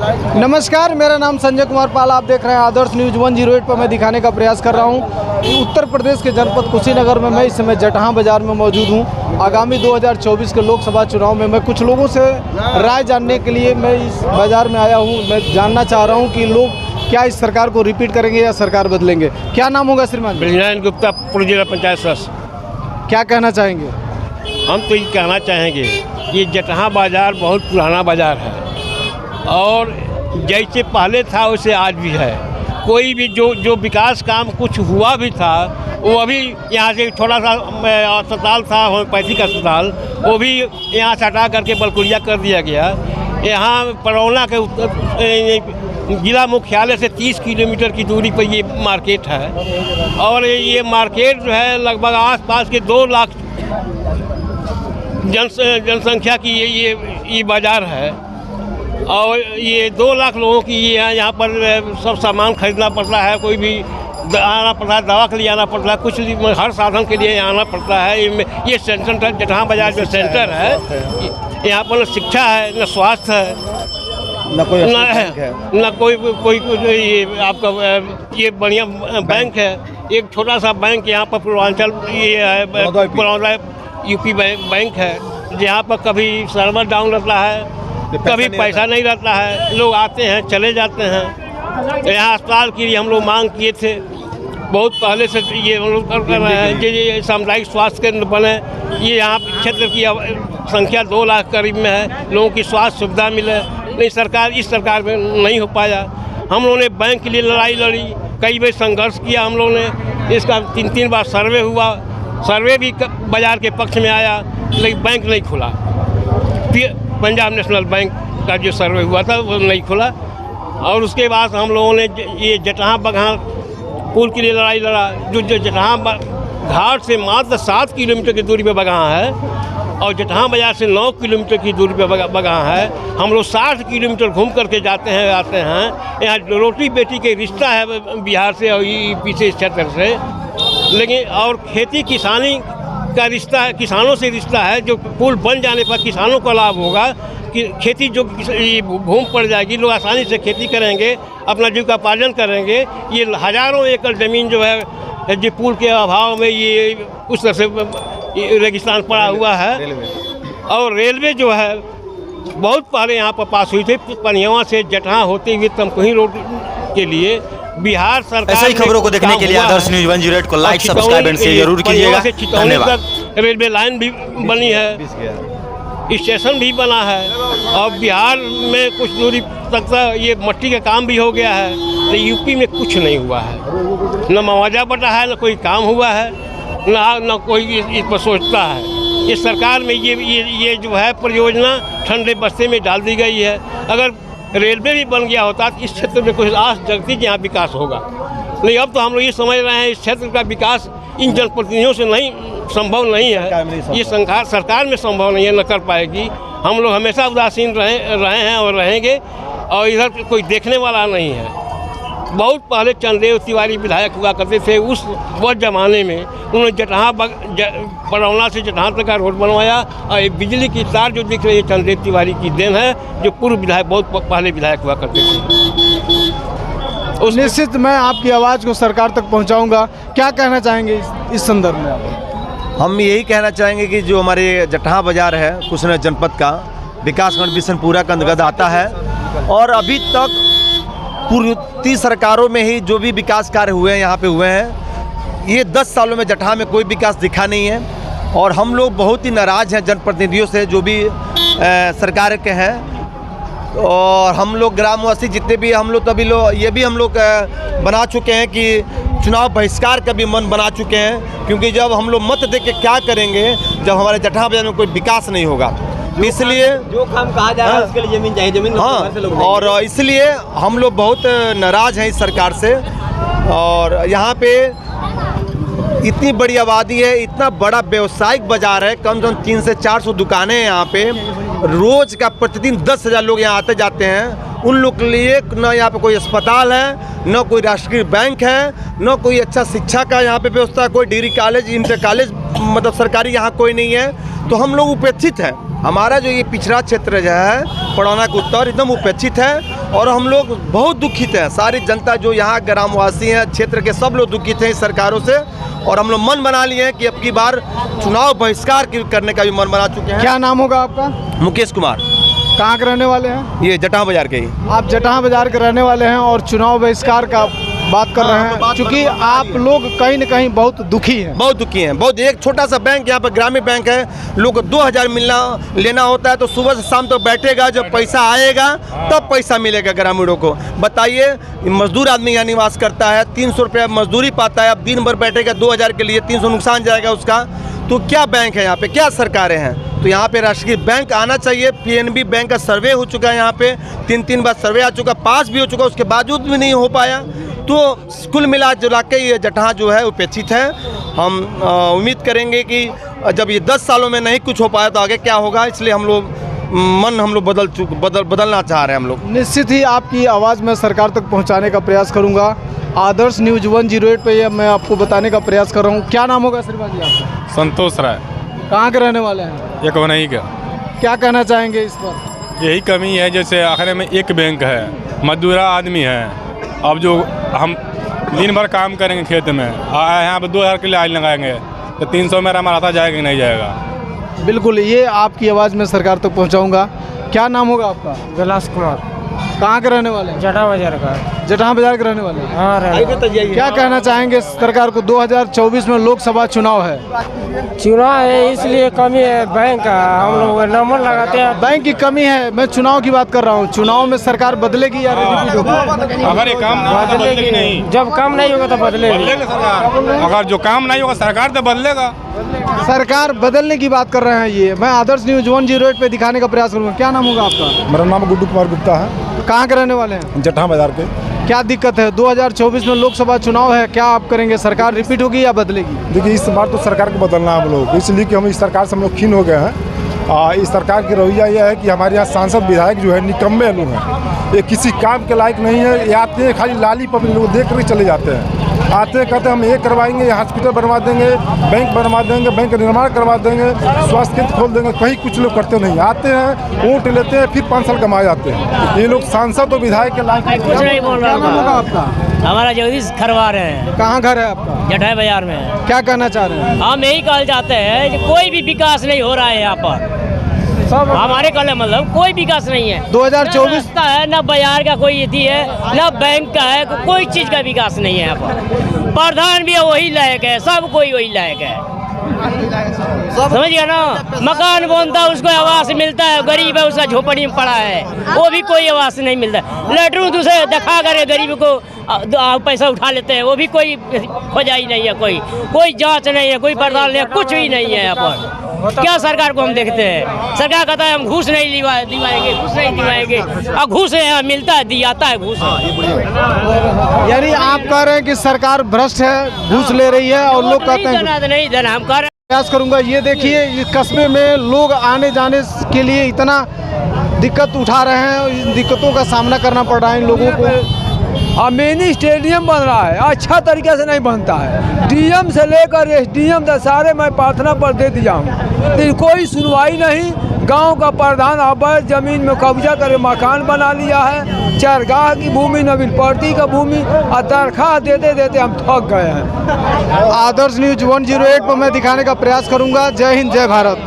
नमस्कार, मेरा नाम संजय कुमार पाल, आप देख रहे हैं आदर्श न्यूज़ 108 पर। मैं दिखाने का प्रयास कर रहा हूं उत्तर प्रदेश के जनपद कुशीनगर में। मैं इस समय जटहा बाज़ार में मौजूद हूं। आगामी 2024 के लोकसभा चुनाव में मैं कुछ लोगों से राय जानने के लिए मैं इस बाज़ार में आया हूं। मैं जानना चाह रहा हूं कि लोग क्या इस सरकार को रिपीट करेंगे या सरकार बदलेंगे। क्या नाम होगा श्रीमान? ब्रजनारायण गुप्ता, पूर्व जिला पंचायत सदस्य। क्या कहना चाहेंगे? हम तो ये कहना चाहेंगे कि जटहा बाज़ार बहुत पुराना बाज़ार है और जैसे पहले था वैसे आज भी है। कोई भी जो विकास काम कुछ हुआ भी था वो अभी यहाँ से थोड़ा सा अस्पताल था, होम्योपैथिक अस्पताल, वो भी यहाँ से हटा करके बलकुरिया कर दिया गया। यहाँ परौना के जिला मुख्यालय से 30 किलोमीटर की दूरी पर ये मार्केट है और ये मार्केट जो है लगभग आसपास के 2 लाख जनसंख्या की ये बाज़ार है और ये 2 लाख लोगों की यहाँ पर सब सामान खरीदना पड़ता है। कोई भी आना पड़ता है, दवा के लिए आना पड़ता है, कुछ हर साधन के लिए आना पड़ता है। ये सेंटर जटहा बाज़ार जो सेंटर है, यहाँ पर न शिक्षा है, न स्वास्थ्य है, न कोई ये आपका ये बढ़िया बैंक है। एक छोटा सा बैंक यहाँ पर पूर्वांचल ये है, बड़ौदा यूपी बैंक है, जहाँ पर कभी सर्वर डाउन रहता है, कभी पैसा नहीं रहता है। लोग आते हैं चले जाते हैं। यहाँ अस्पताल के लिए हम लोग मांग किए थे बहुत पहले से, ये हम लोग कर रहे हैं। ये सामुदायिक स्वास्थ्य केंद्र बने, ये यहाँ क्षेत्र की संख्या 2 लाख करीब में है, लोगों की स्वास्थ्य सुविधा मिले। नहीं, इस सरकार में नहीं हो पाया। हम लोगों ने बैंक के लिए लड़ाई लड़ी, कई बार संघर्ष किया हम लोगों ने। इसका 3 बार सर्वे हुआ, सर्वे भी बाज़ार के पक्ष में आया, लेकिन बैंक नहीं खुला। पंजाब नेशनल बैंक का जो सर्वे हुआ था वो नहीं खुला। और उसके बाद हम लोगों ने ये जटहा बघार पुल के लिए लड़ाई लड़ा, जो जटहा घाट से मात्र 7 किलोमीटर की दूरी पर बगहा है और जटहा बाज़ार से 9 किलोमीटर की दूरी पर बगहा है। हम लोग 60 किलोमीटर घूम करके जाते हैं आते हैं। यहाँ रोटी बेटी के रिश्ता है बिहार से और पीछे क्षेत्र से, लेकिन और खेती किसानी का रिश्ता है, किसानों से रिश्ता है। जो पुल बन जाने पर किसानों को लाभ होगा कि खेती जो भूमि पड़ जाएगी, लोग आसानी से खेती करेंगे, अपना जीविकोपार्जन करेंगे। ये हज़ारों एकड़ ज़मीन जो है जो पुल के अभाव में ये उस तरह से रेगिस्तान पड़ा हुआ है। और रेलवे जो है बहुत पहले यहाँ पर पास हुई थी, पनियावा से जटहा होते हुए तमकुही रोड के लिए। बिहार सरकार ऐसे ही खबरों को देखने के लिए आदर्श न्यूज़ 108 को लाइक, सब्सक्राइब एंड शेयर जरूर कीजिएगा। धन्यवाद। रेलवे लाइन भी बनी है, स्टेशन भी बना है और बिहार में कुछ दूरी तक ये मट्टी का काम भी हो गया है। तो यूपी में कुछ नहीं हुआ है, न मुआवजा बटा है, न कोई काम हुआ है, न कोई इस पर सोचता है। इस सरकार में ये जो है परियोजना ठंडे बस्ते में डाल दी गई है। अगर रेलवे भी बन गया होता तो इस क्षेत्र में कुछ आस जगती कि यहाँ विकास होगा। लेकिन अब तो हम लोग ये समझ रहे हैं इस क्षेत्र का विकास इन जनप्रतिनिधियों से नहीं संभव नहीं है। ये सरकार में संभव नहीं है, न कर पाएगी। हम लोग हमेशा उदासीन रहे हैं और रहेंगे और इधर कोई देखने वाला नहीं है। बहुत पहले चंद्रदेव तिवारी विधायक हुआ करते थे, उस वक्त ज़माने में उन्होंने जटहा परौना से जटहा तक का रोड बनवाया और एक बिजली की तार जो दिख रही है चंद्रदेव तिवारी की देन है, जो पूर्व विधायक बहुत पहले विधायक हुआ करते थे। उस निश्चित मैं आपकी आवाज़ को सरकार तक पहुंचाऊंगा। क्या कहना चाहेंगे इस संदर्भ में आप? हम यही कहना चाहेंगे कि जो हमारे जटहा बाज़ार है कुशीनगर जनपद का, विकासखंड बिशनपुरा का अंतर्गत आता है और अभी तक पूर्व सरकारों में ही जो भी विकास कार्य हुए हैं यहाँ पे हुए हैं। ये 10 सालों में जटहा में कोई विकास दिखा नहीं है और हम लोग बहुत ही नाराज़ हैं जनप्रतिनिधियों से जो भी सरकार के हैं। और हम लोग ग्रामवासी जितने भी हम लोग तभी लोग ये भी हम लोग बना चुके हैं कि चुनाव बहिष्कार का भी मन बना चुके हैं, क्योंकि जब हम लोग मत दे के क्या करेंगे जब हमारे जटहा बाज़ार में कोई विकास नहीं होगा। इसलिए जो काम कहा जा रहा है उसके लिए ज़मीन चाहिए, ज़मीन हाँ, और इसलिए हम लोग बहुत नाराज़ हैं इस सरकार से। और यहाँ पे इतनी बड़ी आबादी है, इतना बड़ा व्यवसायिक बाज़ार है, कम से कम 300 से 400 दुकानें हैं यहाँ पे। रोज़ का प्रतिदिन 10,000 लोग यहाँ आते जाते हैं। उन लोग के लिए न यहाँ पे कोई अस्पताल है, न कोई राष्ट्रीय बैंक है, न कोई अच्छा शिक्षा का यहाँ पे व्यवस्था, कोई डिग्री कॉलेज, इंटर कॉलेज मतलब सरकारी यहाँ कोई नहीं है। तो हम लोग उपेक्षित हैं। हमारा जो ये पिछड़ा क्षेत्र जो है परौना का उत्तर एकदम उपेक्षित है और हम लोग बहुत दुखित हैं। सारी जनता जो यहाँ ग्रामवासी हैं, क्षेत्र के सब लोग दुखित हैं इस सरकारों से। और हम लोग मन बना लिए हैं कि अब की बार चुनाव बहिष्कार करने का भी मन बना चुके हैं। क्या नाम होगा आपका? मुकेश कुमार। कहाँ के रहने वाले हैं? ये जटहा बाजार के ही। आप जटहा बाजार के रहने वाले हैं और चुनाव बहिष्कार का बात कर रहे हैं, क्योंकि आप लोग कहीं न कहीं बहुत दुखी हैं। बहुत दुखी हैं, बहुत। एक छोटा सा बैंक यहाँ पर ग्रामीण बैंक है, लोग को 2000 लेना होता है तो सुबह से शाम तक बैठेगा, जब पैसा आएगा तब पैसा मिलेगा ग्रामीणों को। बताइए, मजदूर आदमी यहाँ निवास करता है, 300 रुपया मजदूरी पाता है, अब दिन भर बैठेगा 2000 के लिए, 300 नुकसान जाएगा उसका। तो क्या बैंक है यहाँ पे, क्या सरकारें हैं? तो यहाँ पे राष्ट्रीय बैंक आना चाहिए। पीएनबी बैंक का सर्वे हो चुका है यहाँ पे, 3 बार सर्वे आ चुका, पास भी हो चुका, उसके बावजूद भी नहीं हो पाया। तो कुल मिला जुला के ये जटहा जो है उपेक्षित है। हम उम्मीद करेंगे कि जब ये 10 सालों में नहीं कुछ हो पाया तो आगे क्या होगा, इसलिए हम लोग बदलना चाह रहे हैं हम लोग। निश्चित ही आपकी आवाज़ मैं सरकार तक पहुंचाने का प्रयास करूंगा। आदर्श न्यूज़ 108 पे ये मैं आपको बताने का प्रयास कर रहा हूं। क्या नाम होगा श्रीवाजी आपका? संतोष राय। कहाँ के रहने वाले हैं? एक नहीं का। क्या कहना चाहेंगे इस पर? यही कमी है, जैसे आखिर में एक बैंक है, मजदूरा आदमी है। अब जो हम दिन भर काम करेंगे खेत में, यहाँ पर 2000 के लिए आयल लगाएंगे तो 300 मेरा हमारा जाएगा कि नहीं जाएगा। बिल्कुल, ये आपकी आवाज़ मैं सरकार तक पहुंचाऊंगा। क्या नाम होगा आपका? विलास कुमार। कहाँ के रहने वाले हैं? जटहा बाजार का। जटहा बाजार के रहने वाले हैं। हाँ, क्या कहना चाहेंगे सरकार को? 2024 में लोकसभा चुनाव है। चुनाव है इसलिए कमी है बैंक का, हम लोग नंबर लगाते हैं। बैंक की कमी है, मैं चुनाव की बात कर रहा हूँ। चुनाव में सरकार बदलेगी या रिपीट होगी? अगर ये काम नहीं होगा तो बदलेगी नहीं। जब काम नहीं होगा तो बदलेगी सरकार। अगर जो काम नहीं होगा सरकार तो बदलेगा। सरकार बदलने की बात कर रहे हैं। ये मैं आदर्श न्यूज़ 108 पे दिखाने का प्रयास करूँगा। क्या नाम होगा आपका? मेरा नाम गुड्डू कुमार गुप्ता है। कहाँ के रहने वाले हैं? जटहा बाजार के। क्या दिक्कत है? 2024 में लोकसभा चुनाव है, क्या आप करेंगे? सरकार रिपीट होगी या बदलेगी? देखिए, इस बार तो सरकार को बदलना है हम लोग, इसलिए कि हम इस सरकार से हम लोग खीन हो गए हैं। इस सरकार की रवैया यह है कि हमारे यहाँ सांसद विधायक जो है निकम्मे लोग हैं, ये किसी काम के लायक नहीं है। ये आते हैं खाली लाली पब्लिक लोग देख कर चले जाते हैं। आते कहते हम ये करवाएंगे, हॉस्पिटल बनवा देंगे, बैंक बनवा देंगे, बैंक का निर्माण करवा देंगे, स्वास्थ्य केंद्र खोल देंगे, कहीं कुछ लोग करते नहीं। आते हैं, वोट लेते हैं, फिर 5 साल कमा जाते हैं। ये लोग सांसद और विधायक के लायक कुछ नहीं बोल रहा होगा आपका? हमारा जगदीश खरवा रहे हैं। कहाँ घर है आपका? जटहा बाजार में। क्या कहना चाह रहे हैं? हम यही कहना चाहते हैं कि कोई भी विकास नहीं हो रहा है यहाँ पर। सब हमारे कहने मतलब कोई विकास नहीं है। 2024 ना है, ना बाजार का कोई अथी है, ना बैंक का है, कोई चीज का विकास नहीं है यहाँ पर। प्रधान भी वही लायक है, सब कोई वही लायक है, समझ गया ना। मकान बनता है उसको आवास मिलता है, गरीब है उसका झोपड़ी में पड़ा है, वो भी कोई आवास नहीं मिलता। लेटरूम दूसरे दिखा कर गरीब को पैसा उठा लेते हैं, वो भी कोई खोजाई नहीं है, कोई जांच नहीं है, कोई पड़ताल नहीं है, कुछ भी नहीं है यहाँ पर। क्या सरकार को हम देखते हैं? सरकार कहता है हम घूस नहीं दिवाएंगे, घूस नहीं दिवाएंगे, और घूस यहाँ मिलता है, दियाता है घूस। यानी आप कह रहे हैं कि सरकार भ्रष्ट है, घूस ले रही है, और लोग कहते हैं नहीं देना। हम कह रहे प्रयास करूंगा। ये देखिए, इस कस्बे में लोग आने जाने के लिए इतना दिक्कत उठा रहे हैं, इन दिक्कतों का सामना करना पड़ रहा है इन लोगों को। मिनी स्टेडियम बन रहा है, अच्छा तरीके से नहीं बनता है। डीएम से लेकर एसडीएम तक सारे मैं प्रार्थना पर दे दिया हूँ, लेकिन कोई सुनवाई नहीं। गांव का प्रधान अवैध जमीन में कब्जा कर मकान बना लिया है, चरगाह की भूमि, नवीनपट्टी का भूमि, और दरखास्त देते देते हम थक गए हैं। आदर्श न्यूज़ 108 पर मैं दिखाने का प्रयास करूंगा। जय हिंद, जय भारत।